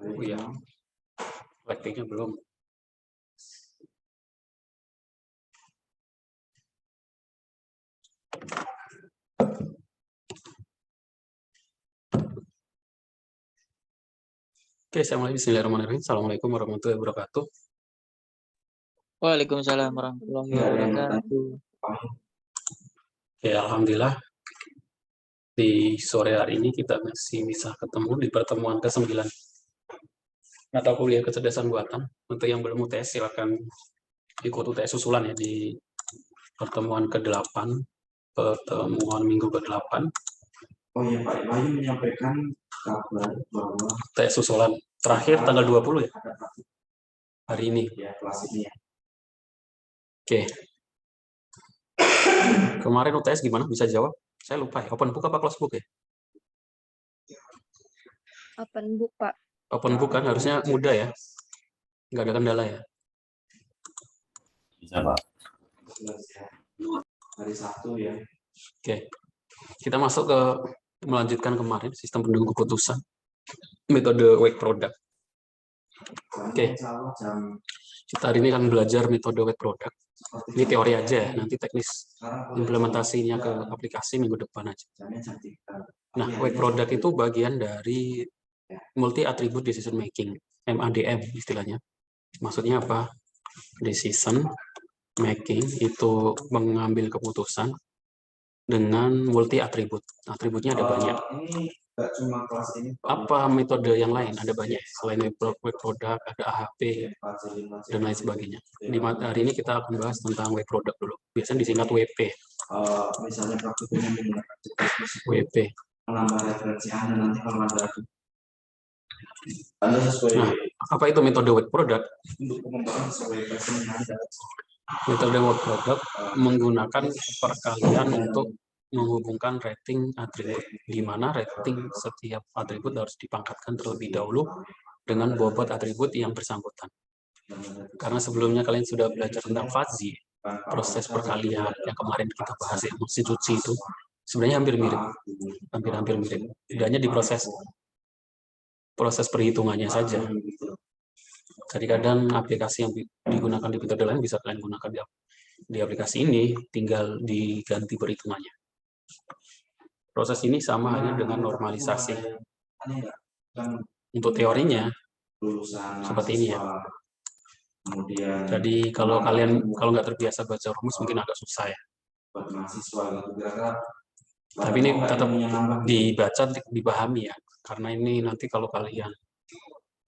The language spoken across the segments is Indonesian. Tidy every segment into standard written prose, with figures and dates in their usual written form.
Oh iya, praktiknya belum. Oke, saya mulai. Bismillahirrahmanirrahim. Assalamualaikum warahmatullahi wabarakatuh. Waalaikumsalam warahmatullahi wabarakatuh. Ya, alhamdulillah di sore hari ini kita masih bisa ketemu di pertemuan ke-9 mata kuliah kecerdasan buatan. Untuk yang belum UTS silakan ikut UTS susulan ya di pertemuan ke-8, pertemuan minggu ke-8. Oh iya Pak, Bayu menyampaikan kabar bahwa UTS susulan terakhir tanggal 20 ya hari ini. Ya, kelas ini ya. Oke. Kemarin UTS gimana? Bisa jawab? Saya lupa ya. Open book apa close book ya? Open book, Pak. Open book kan harusnya mudah ya. Nggak ada kendala ya. Bisa Pak. Hari Sabtu ya. Oke. Kita masuk ke melanjutkan kemarin sistem pendukung keputusan. Metode weight product. Oke. Kita hari ini akan belajar metode weight product. Ini teori aja ya, nanti teknis implementasinya ke aplikasi minggu depan aja. Nah, weight product itu bagian dari multi attribute decision making, MADM istilahnya. Maksudnya apa? Decision making itu mengambil keputusan dengan multi atribut. Atributnya ada banyak. Ini cuma kelas ini. Apa metode yang lain? Ada banyak. Selain weight product, ada AHP, dan lain sebagainya. Di hari ini kita akan bahas tentang weight product dulu. Biasanya disingkat WP. Misalnya praktikumnya menggunakan WP. menambah referensi Anda nanti kalau Anda sesuai. Nah, apa itu metode weight product? Untuk pengembangan sesuai versi Anda. Metode weight product menggunakan perkalian untuk menghubungkan rating atribut, di mana rating setiap atribut harus dipangkatkan terlebih dahulu dengan bobot atribut yang bersangkutan. Karena sebelumnya kalian sudah belajar tentang fuzzy, proses perkalian yang kemarin kita bahas ya, substitusi itu sebenarnya hampir mirip, hampir mirip. Bedanya di proses perhitungannya saja. Jadi kadang aplikasi yang digunakan di metode lain bisa kalian gunakan di aplikasi ini, tinggal diganti perhitungannya. Proses ini sama halnya dengan normalisasi. Untuk teorinya seperti ini ya. Jadi kalau nggak terbiasa baca rumus mungkin agak susah ya. Tapi ini tetap dibaca, dipahami ya. Karena ini nanti kalau kalian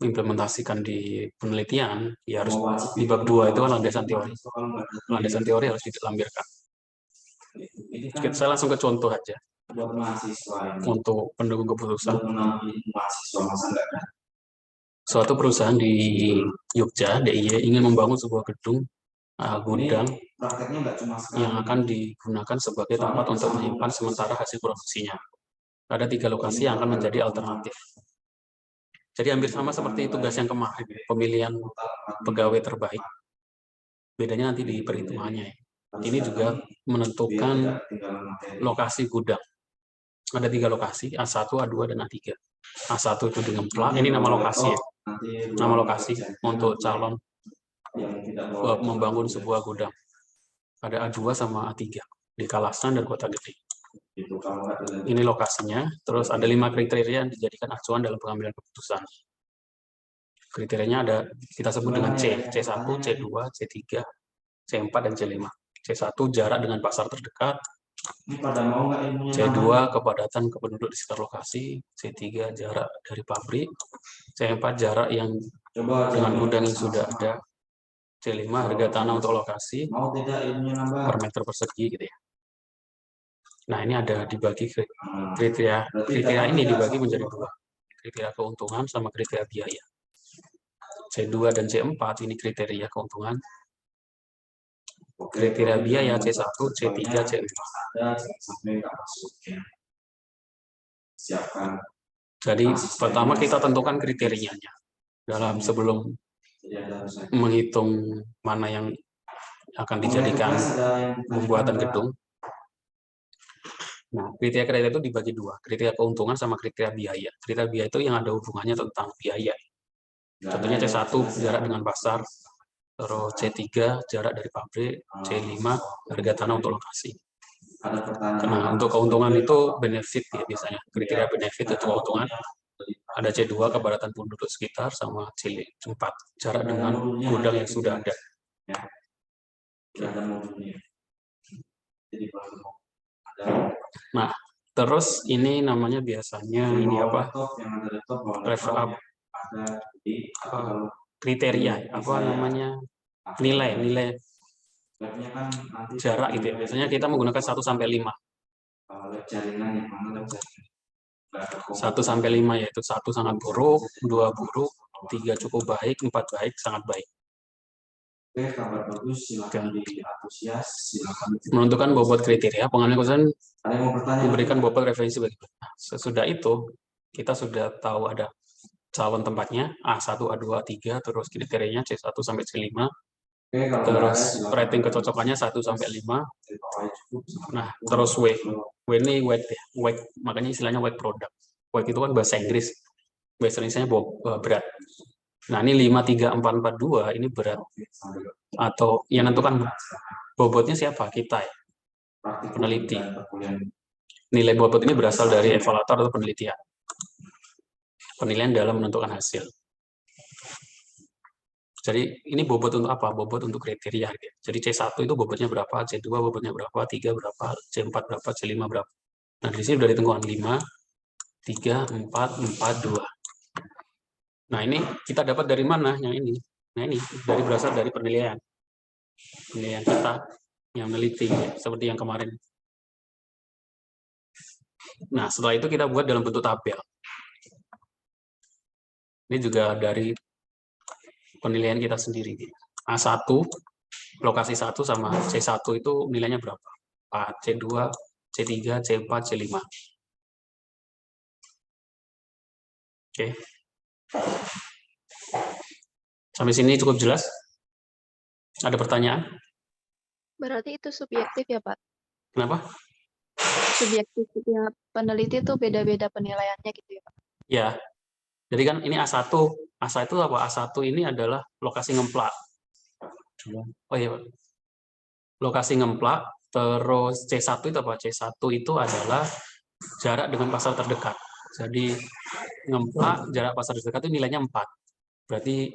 implementasikan di penelitian, ya harus di bab 2 itu kan landasan teori. Landasan teori harus dilampirkan. Saya langsung ke contoh aja. Untuk pendukung keputusan. Suatu perusahaan di Jogja, DIY, ingin membangun sebuah gedung gudang yang akan digunakan sebagai tempat untuk menyimpan sementara hasil produksinya. Ada 3 lokasi yang akan menjadi alternatif. Jadi hampir sama seperti tugas yang kemarin, pemilihan pegawai terbaik. Bedanya nanti di perhitungannya. Ini juga menentukan lokasi gudang. Ada 3 lokasi, A1, A2, dan A3. A1 itu dengan plat, ini nama lokasi ya. Nama lokasi untuk calon membangun sebuah gudang. Ada A2 sama A3 di Kalasan dan Kota Gede. Ini lokasinya. Terus ada 5 kriteria yang dijadikan acuan dalam pengambilan keputusan. Kriterianya ada, kita sebut dengan C, C1, C2, C3, C4, dan C5. C1 jarak dengan pasar terdekat, C2 kepadatan penduduk di sekitar lokasi, C3 jarak dari pabrik, C4 jarak yang dengan gudang yang sudah ada, C5 harga tanah untuk lokasi per meter persegi gitu ya. Nah, ini ada dibagi kriteria ini dibagi menjadi 2. Kriteria keuntungan sama kriteria biaya. C2 dan C4 ini kriteria keuntungan. Kriteria biaya C1, C3, C4. Jadi pertama kita tentukan kriterianya dalam sebelum menghitung mana yang akan dijadikan pembuatan gedung. Nah, kriteria itu dibagi 2, kriteria keuntungan sama kriteria biaya. Kriteria biaya itu yang ada hubungannya tentang biaya. Contohnya C1 jarak dengan pasar, terus C3 jarak dari pabrik, C5 harga tanah untuk lokasi. Nah, untuk keuntungan itu benefit ya biasanya. Kriteria benefit itu keuntungan. Ada C2 kepadatan penduduk sekitar sama C4 jarak dengan gudang yang sudah ada. Nah, terus ini namanya biasanya ini apa? Kriteria apa namanya? Nilai jarak gitu ya. Biasanya kita menggunakan 1 sampai 5. 1 sampai 5 yaitu 1 sangat buruk, 2 buruk, 3 cukup baik, 4 baik, sangat baik. Menentukan bobot kriteria, pengambilan keputusan memberikan bobot referensi bagi. Sesudah itu kita sudah tahu ada calon tempatnya A1, A2, A3, terus kriterianya C1 sampai C5. Terus rating kecocokannya 1 sampai 5. Nah, terus W ini weight ya, weight, makanya istilahnya weight product. Weight itu kan bahasa Inggris. Bahasa Inggrisnya berat. Nah, ini 53442 ini berat. Atau yang menentukan bobotnya siapa? Kita ya. Peneliti. Nilai bobot ini berasal dari evaluator atau penelitian. Penilaian dalam menentukan hasil. Jadi ini bobot untuk apa? Bobot untuk kriteria. Ya. Jadi C1 itu bobotnya berapa, C2 bobotnya berapa, 3 berapa, C4 berapa, C5 berapa. Nah, di sini sudah ditentukan 5, 3, 4, 4, 2. Nah, ini kita dapat dari mana yang ini? Nah, ini berasal dari penilaian. Penilaian kita yang meneliti, ya, seperti yang kemarin. Nah, setelah itu kita buat dalam bentuk tabel. Ini juga dari penilaian kita sendiri. A1, lokasi 1 sama C1 itu nilainya berapa? A, C2, C3, C4, C5. Oke. Sampai sini cukup jelas? Ada pertanyaan? Berarti itu subjektif ya, Pak? Kenapa? Subjektif setiap peneliti itu beda-beda penilaiannya gitu ya, Pak? Ya. Jadi kan ini A1. A1 itu apa? A1 ini adalah lokasi ngemplak. Oh iya, Pak. Lokasi ngemplak, terus C1 itu apa? C1 itu adalah jarak dengan pasar terdekat. Jadi ngemplak, jarak pasar terdekat itu nilainya 4. Berarti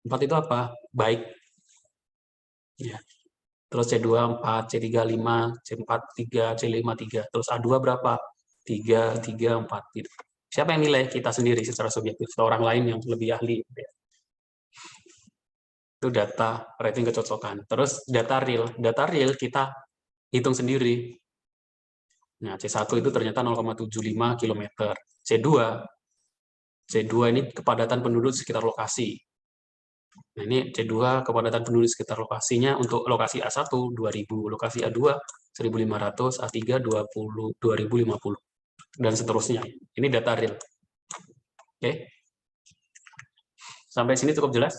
4 itu apa? Baik. Ya. Terus C2 4, C3 5, C4 3, C5 3. Terus A2 berapa? 3, 3, 4 gitu. Siapa yang nilai? Kita sendiri secara subjektif, atau orang lain yang lebih ahli. Itu data rating kecocokan. Terus data real kita hitung sendiri. Nah, C1 itu ternyata 0,75 km. C2 ini kepadatan penduduk sekitar lokasi. Nah, ini C2 kepadatan penduduk sekitar lokasinya untuk lokasi A1 2000, lokasi A2 1500, A3 20, 2050 dan seterusnya. Ini data real. Oke. Sampai sini cukup jelas?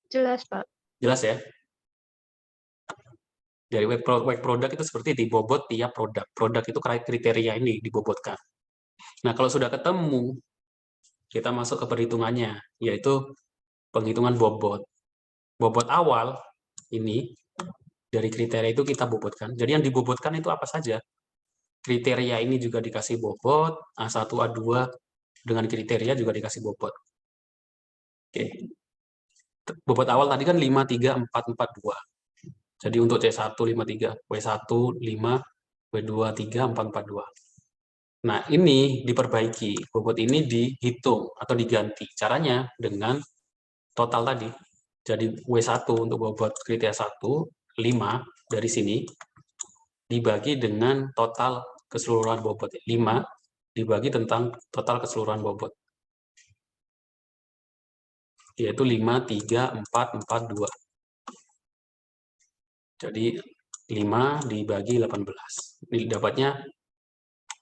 Jelas, Pak. Jelas ya? Dari web product itu seperti dibobot tiap produk. Produk itu kriteria ini dibobotkan. Nah, kalau sudah ketemu, kita masuk ke perhitungannya, yaitu penghitungan bobot. Bobot awal ini dari kriteria itu kita bobotkan. Jadi yang dibobotkan itu apa saja? Kriteria ini juga dikasih bobot, A1, A2 dengan kriteria juga dikasih bobot. Oke. Bobot awal tadi kan 5, 3, 4, 4, 2. Jadi untuk C1 53, W1 5, W2 3, 4, 4, 2. Nah, ini diperbaiki. Bobot ini dihitung atau diganti. Caranya dengan total tadi. Jadi W1 untuk bobot kriteria 1, 5 dari sini dibagi dengan total keseluruhan bobot. 5 dibagi tentang total keseluruhan bobot. Yaitu 5, 3, 4, 4, 2. Jadi 5 dibagi 18. Ini dapatnya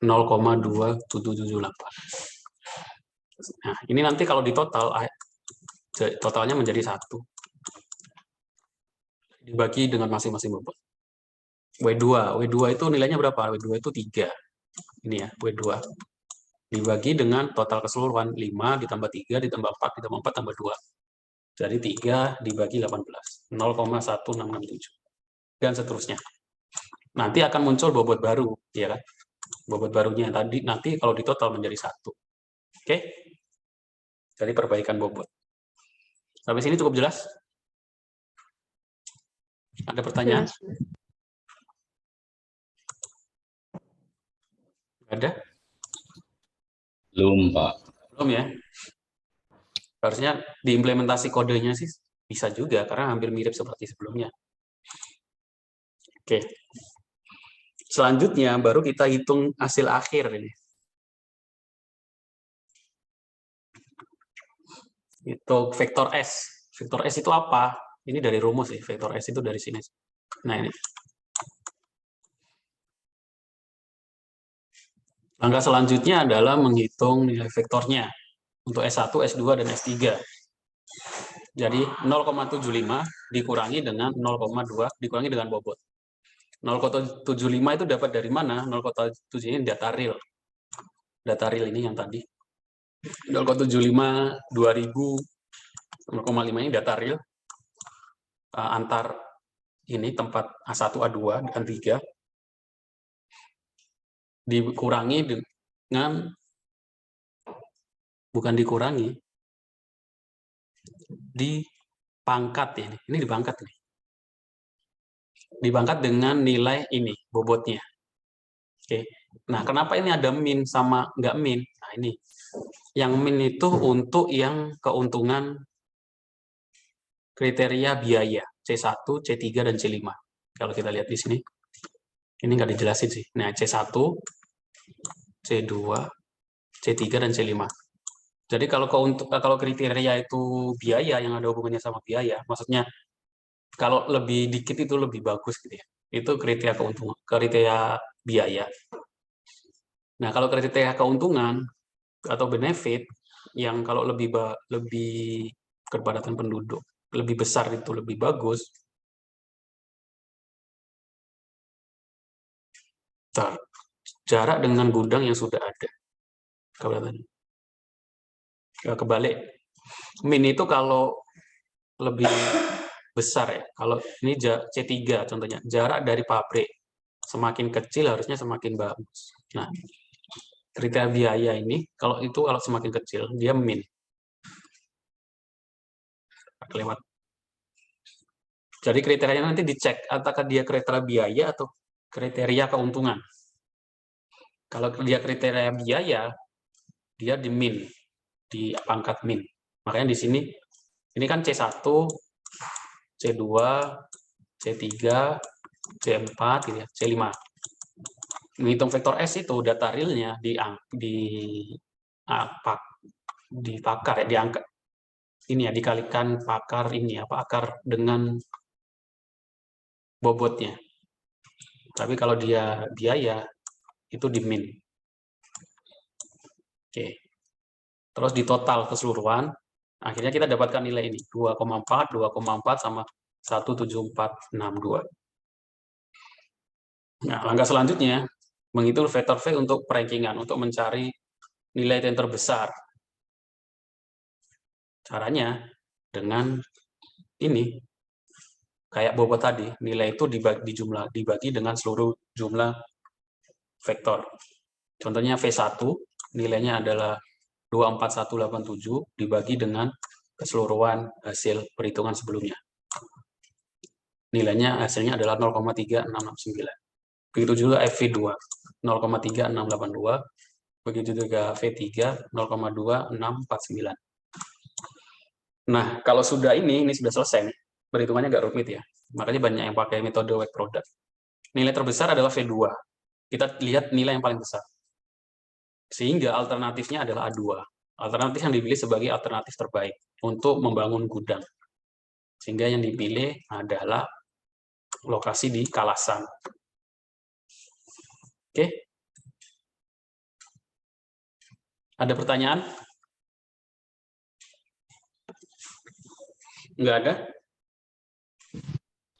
0,2778. Nah, ini nanti kalau di total, totalnya menjadi 1. Dibagi dengan masing-masing bobot. W2 itu nilainya berapa? W2 itu 3. Ini ya, W2. dibagi dengan total keseluruhan 5 ditambah 3 ditambah 4 ditambah 4 tambah 2. Jadi 3 dibagi 18, 0,1667. Dan seterusnya. Nanti akan muncul bobot baru, ya kan? Bobot barunya tadi nanti kalau ditotal menjadi 1. Oke? Jadi perbaikan bobot. Sampai sini cukup jelas? Ada pertanyaan? Jelas. Ada? Belum, Pak. Belum ya? Harusnya diimplementasi kodenya sih bisa juga, karena hampir mirip seperti sebelumnya. Oke. Selanjutnya baru kita hitung hasil akhir ini. Itu vektor S. Vektor S itu apa? Ini dari rumus sih, vektor S itu dari sini. Nah ini. Langkah selanjutnya adalah menghitung nilai vektornya untuk S1, S2, dan S3. Jadi 0,75 dikurangi dengan 0,2 dikurangi dengan bobot. 0,75 itu dapat dari mana? 0,75 ini data real. Data real ini yang tadi. 0,75 2000 0,5 ini data real antar ini tempat A1, A2 dan 3 dikurangi dengan bukan dikurangi dipangkat ini. Ini dipangkat nih. Dipangkat dengan nilai ini bobotnya. Oke. Nah, kenapa ini ada min sama nggak min? Nah, ini. Yang min itu untuk yang keuntungan kriteria biaya C1, C3, dan C5. Kalau kita lihat di sini. Ini nggak dijelasin sih. Nah, C1, C2, C3, dan C5. Jadi kalau kriteria itu biaya yang ada hubungannya sama biaya, maksudnya kalau lebih dikit itu lebih bagus gitu ya. Itu kriteria keuntungan, kriteria biaya. Nah, kalau kriteria keuntungan atau benefit yang kalau lebih kepadatan penduduk lebih besar itu lebih bagus. Jarak dengan gudang yang sudah ada. Kebalik. Min itu kalau lebih besar ya. Kalau ini C3 contohnya, jarak dari pabrik semakin kecil harusnya semakin bagus. Nah, kriteria biaya ini kalau semakin kecil dia min. Lewat. Jadi kriterianya nanti dicek apakah dia kriteria biaya atau kriteria keuntungan. Kalau dia kriteria biaya, dia di min, di pangkat min. Makanya di sini, ini kan C1, C2, C3, C4, gitu ya, C5. Menghitung vektor S itu data realnya dipakar ya, diangkat. Ini ya, dikalikan pakar ini apa akar dengan bobotnya. Tapi kalau dia biaya, itu di min. Oke. Terus di total keseluruhan, akhirnya kita dapatkan nilai ini, 2,4, 2,4 sama 17462. Nah, langkah selanjutnya, menghitung vektor V untuk perankingan, untuk mencari nilai yang terbesar. Caranya dengan ini, kayak bobot tadi, nilai itu dibagi dengan seluruh jumlah vektor. Contohnya V1, nilainya adalah 24187 dibagi dengan keseluruhan hasil perhitungan sebelumnya. Nilainya hasilnya adalah 0,3669. Begitu juga FV2, 0,3682. Begitu juga V3, 0,2649. Nah, kalau sudah ini sudah selesai nih. Perhitungannya nggak rumit ya. Makanya banyak yang pakai metode weight product. Nilai terbesar adalah V2. Kita lihat nilai yang paling besar. Sehingga alternatifnya adalah A2. Alternatif yang dipilih sebagai alternatif terbaik untuk membangun gudang. Sehingga yang dipilih adalah lokasi di Kalasan. Oke. Ada pertanyaan? Nggak ada?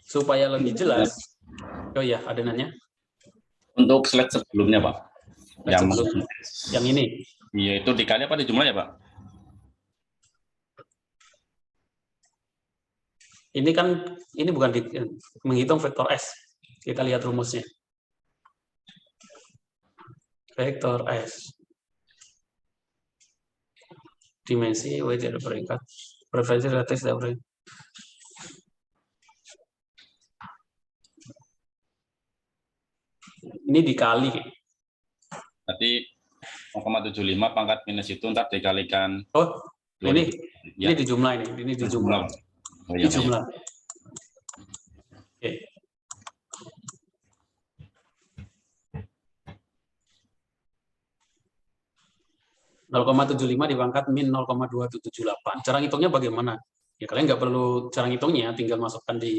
Supaya lebih jelas. Oh iya, ada nanya? Untuk slide sebelumnya, Pak. Yang ini. Iya, itu dikali apa dijumlah ya, Pak? Ini kan, ini bukan menghitung vektor S. Kita lihat rumusnya. Vektor S. Dimensi W tidak peringkat. Preferensi relatif tidak peringkat. Ini dikali. Berarti 0,75 pangkat minus itu ntar dikalikan. Oh, ini Ya. ini dijumlah ini. Ini dijumlah. Oh, iya, Dijumlah. Oke. .75 dipangkat min 0,2778. Cara ngitungnya bagaimana? Ya kalian nggak perlu cara ngitungnya, tinggal masukkan di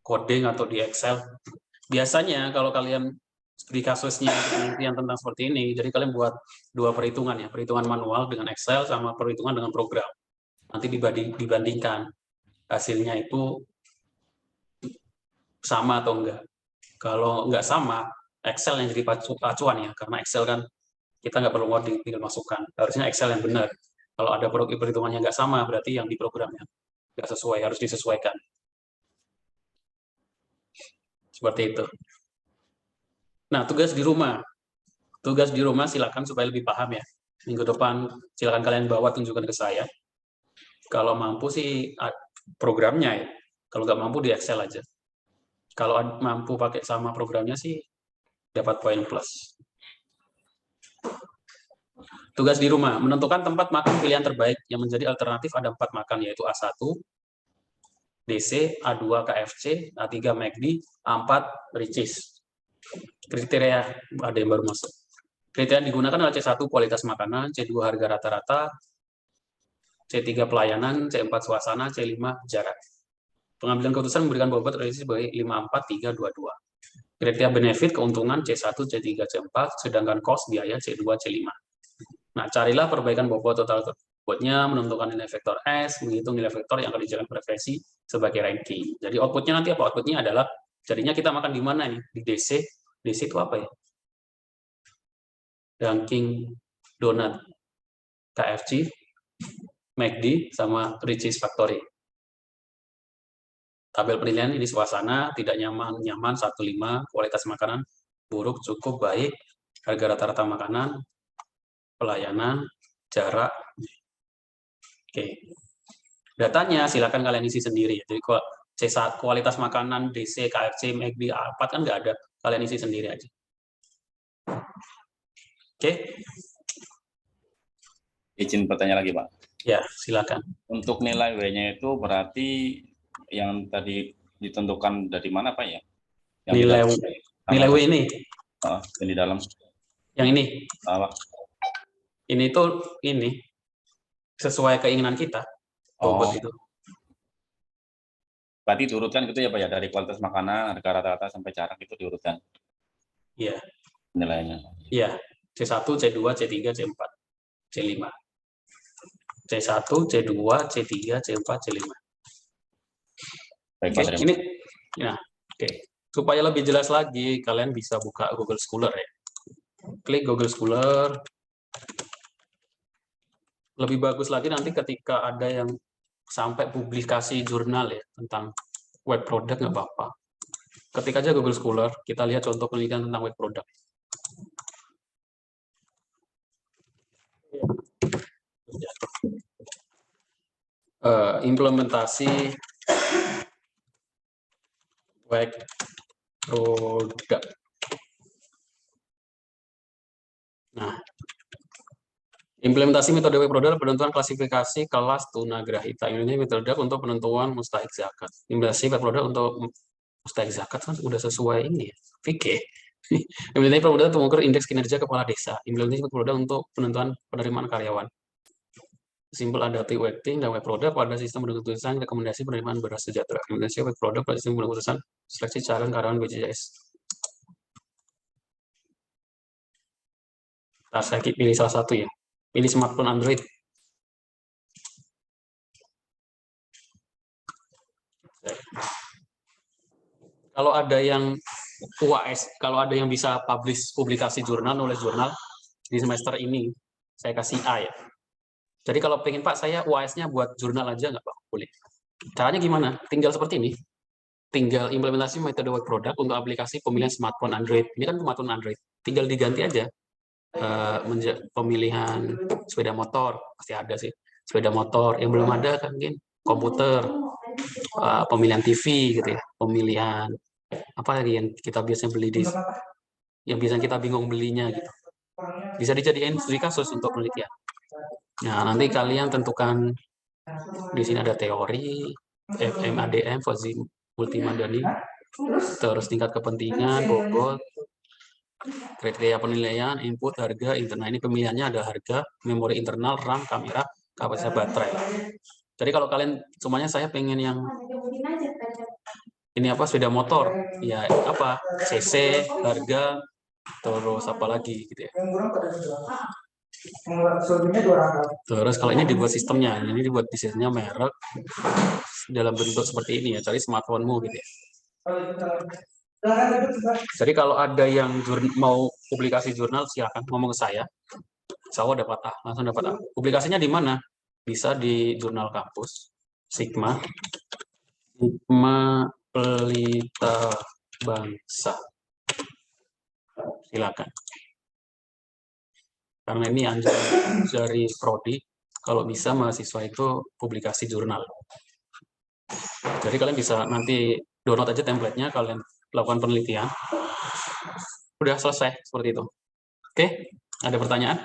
coding atau di Excel. Biasanya kalau kalian di kasusnya penelitian tentang seperti ini, jadi kalian buat dua perhitungan ya, perhitungan manual dengan Excel sama perhitungan dengan program. Nanti dibandingkan hasilnya itu sama atau enggak. Kalau enggak sama, Excel yang jadi pacuan ya, karena Excel kan kita nggak perlu ngoding, tinggal masukkan. Harusnya Excel yang benar. Kalau ada perhitungannya nggak sama, berarti yang di programnya nggak sesuai, harus disesuaikan. Seperti itu. Nah, tugas di rumah. Tugas di rumah silakan supaya lebih paham ya. Minggu depan silakan kalian bawa tunjukkan ke saya. Kalau mampu sih programnya ya. Kalau nggak mampu di Excel aja. Kalau mampu pakai sama programnya sih dapat poin plus. Tugas di rumah, menentukan tempat makan pilihan terbaik yang menjadi alternatif ada 4 makan, yaitu A1, DC, A2 KFC, A3 McD, A4 Ricis. Kriteria ada yang baru masuk. Kriteria digunakan adalah C1 kualitas makanan, C2 harga rata-rata, C3 pelayanan, C4 suasana, C5 jarak. Pengambilan keputusan memberikan bobot realistis sebagai 54322. Kriteria benefit keuntungan C1, C3, C4, sedangkan cost biaya C2, C5. Nah, carilah perbaikan bobot total bobotnya, menentukan nilai vektor S, menghitung nilai vektor yang akan dijadikan preferensi sebagai ranking. Jadi outputnya nanti apa? Outputnya adalah, jadinya kita makan di mana nih? Di DC. DC itu apa ya? Dunkin Donut, KFC, McD, sama Ricis Factory. Tabel penilaian ini suasana, tidak nyaman, 1,5, kualitas makanan, buruk, cukup, baik, harga rata-rata makanan, pelayanan, jarak. Oke. Datanya silakan kalian isi sendiri. Jadi C1 kualitas makanan, DC, KFC, McD, A4 kan nggak ada. Kalian isi sendiri aja. Oke. Izin bertanya lagi, Pak. Ya, silakan. Untuk nilai W-nya itu berarti yang tadi ditentukan dari mana, Pak ya? Yang nilai W ini. Yang di dalam. Yang ini. Pak. Ini tuh ini sesuai keinginan kita. Bobot itu. Berarti diurutkan gitu ya, Pak ya, dari kualitas makanan, harga rata-rata sampai jarak itu diurutkan. Iya. Nilainya. Iya. C1, C2, C3, C4, C5. C1, C2, C3, C4, C5. Baik, Oke, ini ya, oke. Supaya lebih jelas lagi, kalian bisa buka Google Scholar ya. Klik Google Scholar. Lebih bagus lagi nanti ketika ada yang sampai publikasi jurnal ya tentang web product, nggak apa-apa. Ketik aja Google Scholar, kita lihat contoh penelitian tentang web product. Implementasi web product. Nah, implementasi metode web product penentuan klasifikasi kelas tunagrahita. Ini metode untuk penentuan mustahik zakat. Implementasi web product untuk mustahik zakat kan sudah sesuai ini ya. Fikih. Implementasi web product untuk mengukur indeks kinerja kepala desa. Implementasi web product untuk penentuan penerimaan karyawan. Simple adaptive weighting dan web product pada sistem pendukung keputusan rekomendasi penerimaan beras sejahtera. Implementasi web product pada sistem pendukung keputusan seleksi calon karyawan BPJS. Nah, saya pilih salah satu ya. Pilih smartphone Android. Kalau ada yang UAS, kalau ada yang bisa publikasi jurnal, nulis jurnal di semester ini, Saya kasih A ya. Jadi kalau pengen Pak, saya UAS-nya buat jurnal aja nggak Pak? Boleh. Caranya gimana? Tinggal seperti ini. Tinggal implementasi metode web product untuk aplikasi pemilihan smartphone Android. Ini kan smartphone Android. Tinggal diganti aja. Pemilihan sepeda motor. Pasti ada sih. Sepeda motor. Yang belum ada kan mungkin komputer. Pemilihan TV gitu ya. Pemilihan apa lagi yang kita biasanya beli di yang biasanya kita bingung belinya gitu. Bisa dijadiin studi kasus untuk penelitian. Nah, nanti kalian tentukan di sini ada teori, FMADM, fuzzy multimodal, terus tingkat kepentingan, bobot, kriteria penilaian, input, harga, internal. Ini pemilihannya ada harga, memori internal, RAM, kamera, kapasitas baterai. Jadi kalau kalian semuanya saya pengen yang ini apa sepeda motor, ya apa CC, harga, terus apa lagi gitu ya. Terus kalau ini dibuat sistemnya, ini dibuat sistemnya merek dalam bentuk seperti ini ya, cari smartphone-mu gitu ya. Jadi kalau ada yang mau publikasi jurnal silakan ngomong ke saya. Saya dapat A, langsung dapat A. Publikasinya di mana? Bisa di jurnal kampus, Sigma Pelita Bangsa. Silakan. Karena ini anjuran dari Prodi, kalau bisa mahasiswa itu publikasi jurnal. Jadi kalian bisa nanti download aja template-nya, kalian lakukan penelitian. Udah selesai, seperti itu. Oke, ada pertanyaan?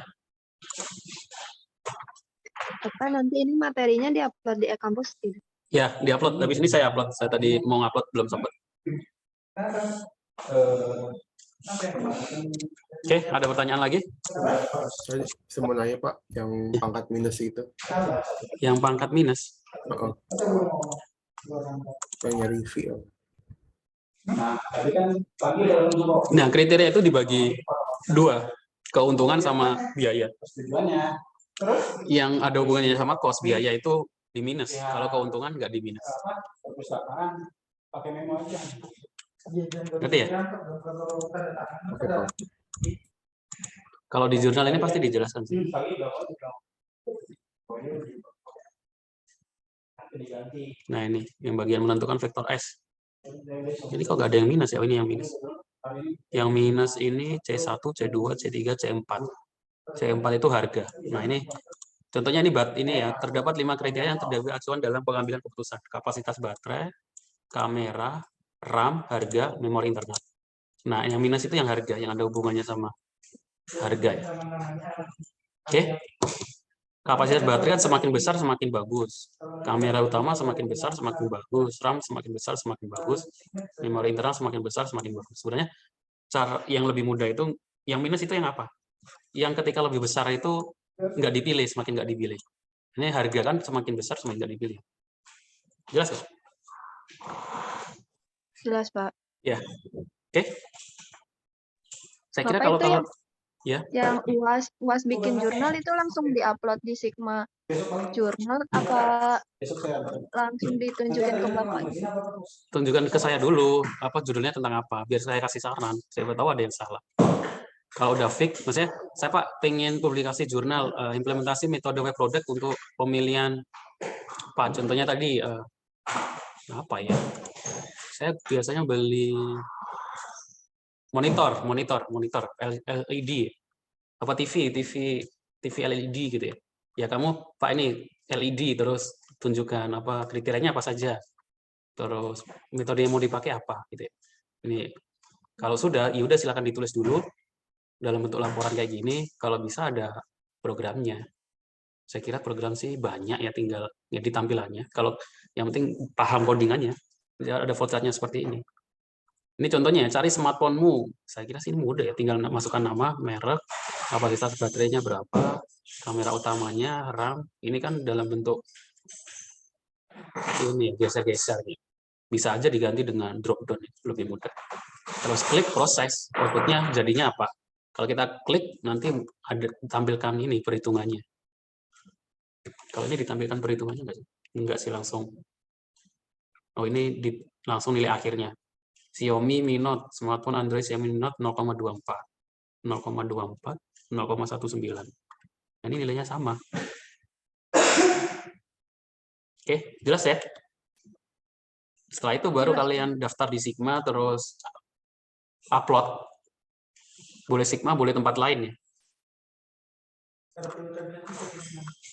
Apa nanti ini materinya diupload di e-kampus gitu? Ya, diupload. Habis ini saya upload. Saya tadi mau ngupload, belum sempat. Oke, ada pertanyaan lagi? Saya mau nanya Pak, yang pangkat minus itu. Yang pangkat minus? Pengen review. Nah, kriteria itu dibagi dua, keuntungan sama biaya. Yang ada hubungannya sama cost, biaya itu di minus. Kalau keuntungan nggak di minus. Ngerti ya? Kalau di jurnal ini pasti dijelaskan sih. Nah ini, yang bagian menentukan vektor S. Jadi kok nggak ada yang minus ya? Ini yang minus. Yang minus ini C1, C2, C3, C4. C4 itu harga. Nah ini, contohnya ini ya, terdapat 5 kriteria yang terdapat acuan dalam pengambilan keputusan. Kapasitas baterai, kamera, RAM, harga, memori internal. Nah, yang minus itu yang harga, yang ada hubungannya sama harga. Ya. Oke. Kapasitas baterai kan semakin besar semakin bagus. Kamera utama semakin besar semakin bagus. RAM semakin besar semakin bagus. Memori internal semakin besar semakin bagus. Sebenarnya cara yang lebih mudah itu, yang minus itu yang apa? Yang ketika lebih besar itu nggak dipilih, semakin nggak dipilih. Ini harga kan semakin besar semakin nggak dipilih. Jelas nggak? Jelas, Pak. Ya. Oke. Saya kira Bapak itu ya. Yang UAS bikin jurnal itu langsung diupload di Sigma Jurnal apa langsung ditunjukin ke Bapak? Tunjukkan ke saya dulu apa judulnya tentang apa, biar saya kasih saran. Siapa tahu ada yang salah. Kalau udah fix, maksudnya saya Pak pengen publikasi jurnal implementasi metode web product untuk pemilihan Pak. Contohnya tadi apa ya? Saya biasanya beli monitor LED apa TV LED gitu ya. Ya kamu Pak ini LED terus tunjukkan apa kriterianya apa saja. Terus metode yang mau dipakai apa gitu ya. Ini kalau sudah ya udah silakan ditulis dulu dalam bentuk laporan kayak gini, kalau bisa ada programnya. Saya kira program sih banyak ya, tinggal ya di tampilannya. Kalau yang penting paham codingannya, ada flowchart-nya seperti ini. Ini contohnya, cari smartphone-mu. Saya kira sih ini mudah ya, tinggal masukkan nama, merek, kapasitas baterainya berapa, kamera utamanya, RAM. Ini kan dalam bentuk ini ya, geser-geser. Bisa aja diganti dengan drop down, lebih mudah. Terus klik proses, output-nya jadinya apa? Kalau kita klik, nanti ada tampilkan ini perhitungannya. Kalau ini ditampilkan perhitungannya enggak sih langsung. Oh ini langsung nilai akhirnya. Xiaomi Mi Note, smartphone Android Xiaomi Mi Note 0,24, 0,19. Nah, ini nilainya sama. Oke, jelas ya? Setelah itu baru kalian daftar di Sigma, terus upload. Boleh Sigma, boleh tempat lain ya.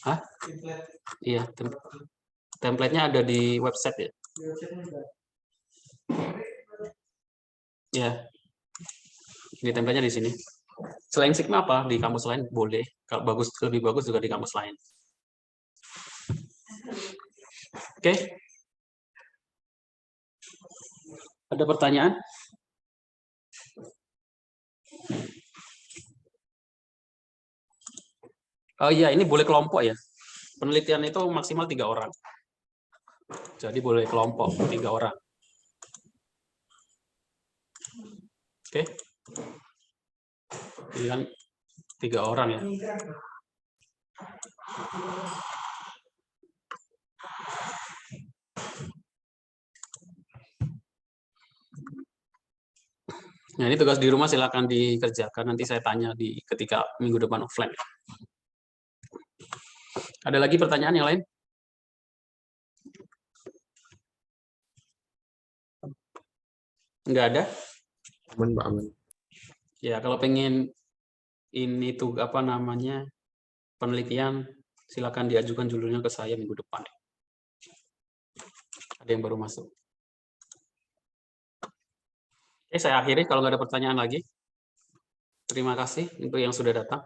Hah? Iya, template-nya ada di website ya. Ya, ini template-nya di sini. Selain Sigma apa? Di kampus lain boleh. Kalau bagus, lebih bagus juga di kampus lain. Oke. Ada pertanyaan? Oh iya, ini boleh kelompok ya. Penelitian itu maksimal 3 orang. Jadi boleh kelompok 3 orang. Oke. Ini kan 3 orang ya. Nah, ini tugas di rumah silakan dikerjakan. Nanti saya tanya di ketika minggu depan offline. Ada lagi pertanyaan yang lain? Enggak ada? Aman, Pak, aman. Ya, kalau pengen ini tuh apa namanya penelitian, silakan diajukan judulnya ke saya minggu depan. Ada yang baru masuk. Oke, saya akhiri kalau nggak ada pertanyaan lagi. Terima kasih untuk yang sudah datang.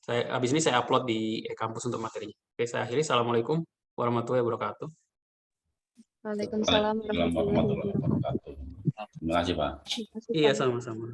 Habis ini saya upload di kampus untuk materinya. Oke, saya akhiri. Assalamualaikum warahmatullahi wabarakatuh. Waalaikumsalam warahmatullahi wabarakatuh. Terima kasih, Pak. Terima kasih, Iya, Pak. sama-sama.